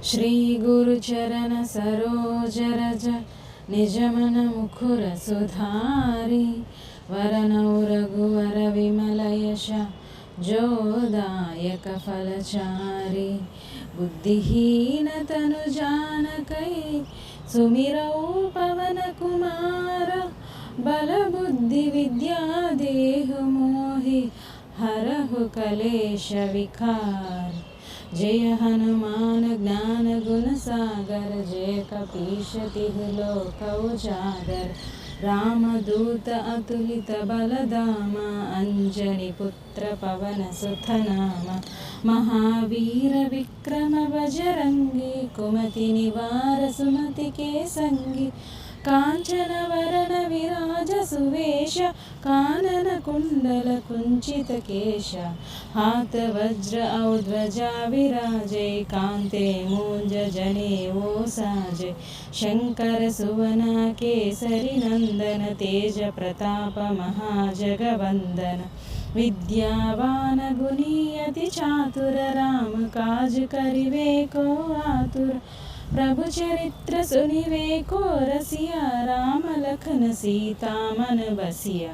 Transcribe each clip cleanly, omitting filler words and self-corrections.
श्री गुरुचरण सरोज रज निजमन मुखुर सुधारी वरनौ रघुवर विमल यश जोदायक फलचारी बुद्धिहीन तनु जानकै सुमिरौ पवन कुमार बल बुद्धि विद्या देहु मोहि हरहु कलेश विकार। जय हनुमान ज्ञान गुण सागर जय कपीश तिहु लोक उजागर। रामदूत अतुलित बलधामा अंजनी पुत्र पवन सुत नामा। महावीर विक्रम बजरंगी कुमति निवार सुमति के संगी। कांचन वरन विराज सुवेश कानन कुंडल कुंचित केश। हाथ वज्र औ ध्वजा विराजे कांते मूंज जनेऊ साजे। शंकर सुवन केसरी नंदन तेज प्रताप महाजगवंदन। विद्यावान गुणी अति चातुर राम काज करिवे को आतुर। प्रभु चरित्र सुनिवे को रसिया राम लखन सीता मन बसिया।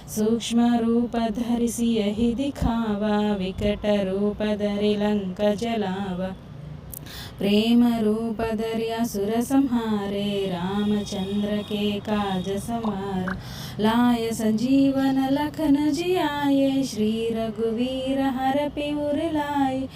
सूक्ष्म रूप धरि सियहि दिखावा विकट रूप धरि लंक जलावा। प्रेम रूप धरि असुर संहारे रामचंद्र के काज समार। लाय संजीवन लखन जियाये श्री रघुवीर हरपि उर लाए।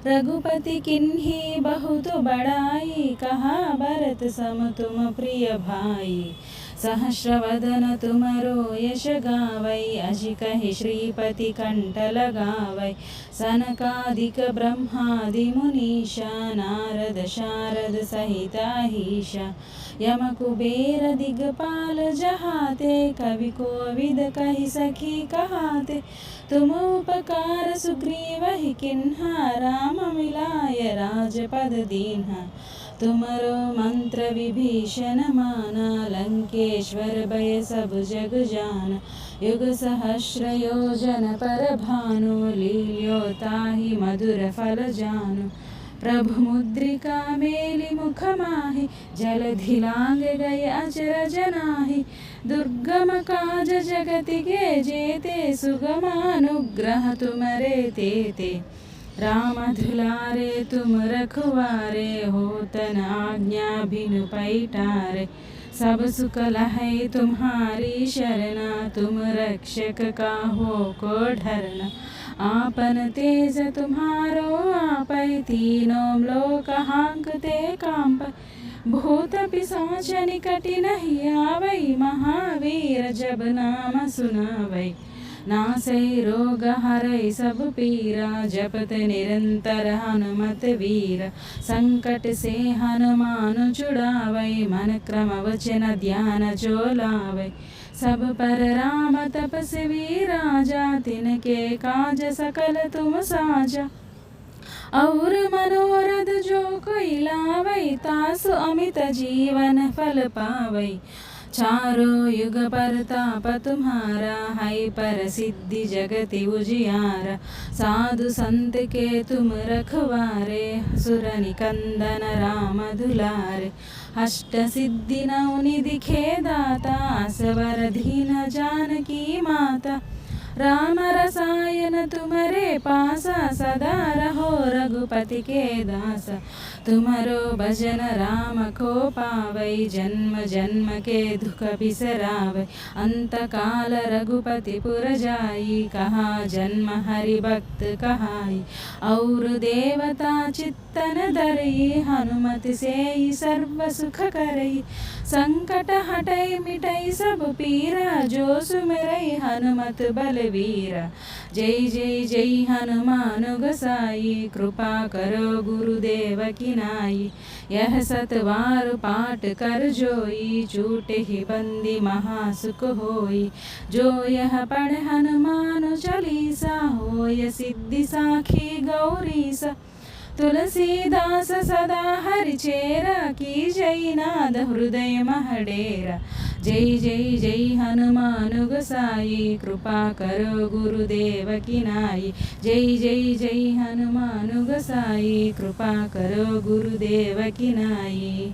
रघुपति किन्ही बहुत बड़ाई कहा भरत सम तुम प्रिय भाई। सहस्रवदन तुमरो यश गावै अजि कहि श्रीपति कंठ लगावै। सनकादिक ब्रह्मादि मुनीशा नारद शारद सहित अहीशा। यम कुबेर दिगपाल जहाते कवि कोविद कहि सखी कहाते। तुम उपकार सुग्रीवहि किन्हा राम मिलाय राजपद दीन्हा। तुमरो मंत्र विभीषण माना लंकेश्वर भय सब जग जाना। युग सहस्र योजन पर भानु लील्यो ताहि मधुर फल जानु। प्रभु मुद्रिका मेलि मुख माहि जलधि लांग गए अचरज नाही। दुर्गम काज जगति के जेते सुगमानुग्रह तुमरे तेते। राम दुलारे तुम रखवारे होतन आज्ञा बिनु पैठारे। सब सुख लहै तुम्हारी शरणा तुम रक्षक काहो को डरना। आपन तेज तुम्हारो आपै तीनों लोक हांकते कांपै। भूत पिशाच निकट नहीं आवै महावीर जब नाम सुनावै। नासै रोग हरै सब पीरा जपत निरंतर हनुमत वीर। संकट से हनुमान छुड़ावै मन क्रम वचन ध्यान जो लावै। सब पर राम तपस्वी राजा तिनके काज सकल तुम साजा। और मनोरथ जो कोई लावै तासु अमित जीवन फल पावै। चारों युग परताप तुम्हारा है प्रसिद्धि जगति उजियारा। साधु संत के तुम रखवारे सुर निकंदन राम दुलारे। अष्ट सिद्धि नौ निधि खे दाता असवर दीन जानकी माता। राम रसायन तुम्हारे पासा सदा रहो रघुपति के दासा। तुम्हारो भजन राम को पावै जन्म जन्म के दुख बिसरावै। अंत काल रघुपति पुर जाई कहा जन्म हरि भक्त कहाई। और देवता चित्तन धरई हनुमत से सर्व सुख करई। संकट हटै मिटै सब पीरा जो सुमिरै हनुमत बलवीरा। जय जय जय हनुमान गोसाई कृपा करो गुरुदेव की नाई। यह सतवार पाठ कर जोई छूटे ही बंदी महासुख होई। जो यह पढ़ हनुमान चालीसा होय सिद्धि साखी गौरीसा। तुलसीदास सदा हरिचेरा की जय नाद हृदय महडेरा। जय जय जय हनुमान गोसाई कृपा करो गुरुदेव की नाई। जय जय जय हनुमान गोसाई कृपा करो गुरुदेव की नाई।